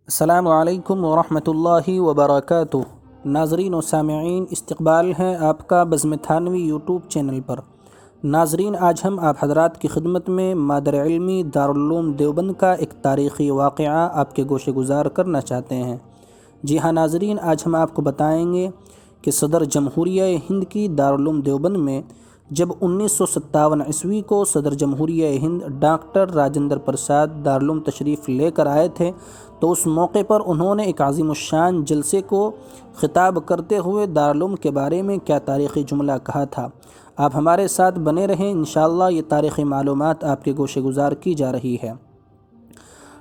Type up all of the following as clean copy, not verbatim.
السلام علیکم ورحمۃ اللہ وبرکاتہ۔ ناظرین و سامعین، استقبال ہے آپ کا بزم تھانوی یوٹیوب چینل پر۔ ناظرین، آج ہم آپ حضرات کی خدمت میں مادر علمی دارالعلوم دیوبند کا ایک تاریخی واقعہ آپ کے گوشے گزار کرنا چاہتے ہیں۔ جی ہاں ناظرین، آج ہم آپ کو بتائیں گے کہ صدر جمہوریہ ہند کی دارالعلوم دیوبند میں جب 1957 عیسوی کو صدر جمہوریہ ہند ڈاکٹر راجندر پرساد دارالعلوم تشریف لے کر آئے تھے، تو اس موقع پر انہوں نے ایک عظیم الشان جلسے کو خطاب کرتے ہوئے دارالعلوم کے بارے میں کیا تاریخی جملہ کہا تھا۔ آپ ہمارے ساتھ بنے رہیں، انشاءاللہ یہ تاریخی معلومات آپ کے گوشے گزار کی جا رہی ہے۔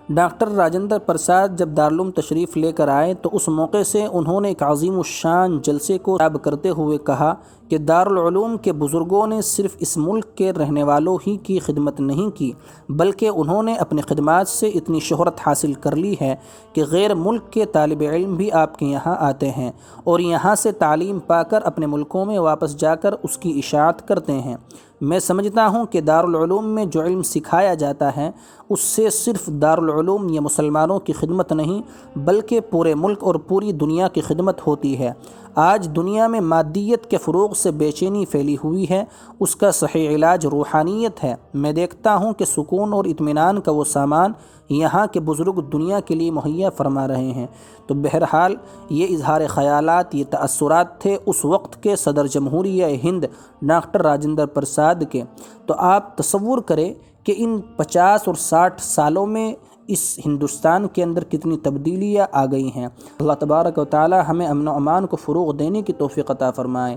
ڈاکٹر راجندر پرساد جب دارالعلوم تشریف لے کر آئے تو اس موقع سے انہوں نے ایک عظیم الشان جلسے کو خطاب کرتے ہوئے کہا کہ دارالعلوم کے بزرگوں نے صرف اس ملک کے رہنے والوں ہی کی خدمت نہیں کی، بلکہ انہوں نے اپنی خدمات سے اتنی شہرت حاصل کر لی ہے کہ غیر ملک کے طالب علم بھی آپ کے یہاں آتے ہیں اور یہاں سے تعلیم پا کر اپنے ملکوں میں واپس جا کر اس کی اشاعت کرتے ہیں۔ میں سمجھتا ہوں کہ دارالعلوم میں جو علم سکھایا جاتا ہے اس سے صرف دارالعلوم یا مسلمانوں کی خدمت نہیں بلکہ پورے ملک اور پوری دنیا کی خدمت ہوتی ہے۔ آج دنیا میں مادیت کے فروغ سے بے چینی پھیلی ہوئی ہے، اس کا صحیح علاج روحانیت ہے۔ میں دیکھتا ہوں کہ سکون اور اطمینان کا وہ سامان یہاں کے بزرگ دنیا کے لیے مہیا فرما رہے ہیں۔ تو بہرحال یہ اظہار خیالات، یہ تأثرات تھے اس وقت کے صدر جمہوریہ ہند ڈاکٹر راجندر پرساد کے۔ تو آپ تصور کریں کہ ان 50 اور 60 سالوں میں اس ہندوستان کے اندر کتنی تبدیلیاں آ گئی ہیں۔ اللہ تبارک و تعالی ہمیں امن و امان کو فروغ دینے کی توفیق عطا فرمائے۔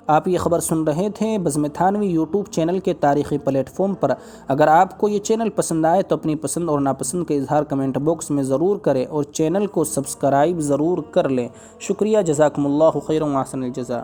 آپ یہ خبر سن رہے تھے بزم تھانوی یوٹیوب چینل کے تاریخی پلیٹ فارم پر۔ اگر آپ کو یہ چینل پسند آئے تو اپنی پسند اور ناپسند کا اظہار کمنٹ باکس میں ضرور کریں اور چینل کو سبسکرائب ضرور کر لیں۔ شکریہ، جزاکم اللہ خیرا و احسن الجزاء۔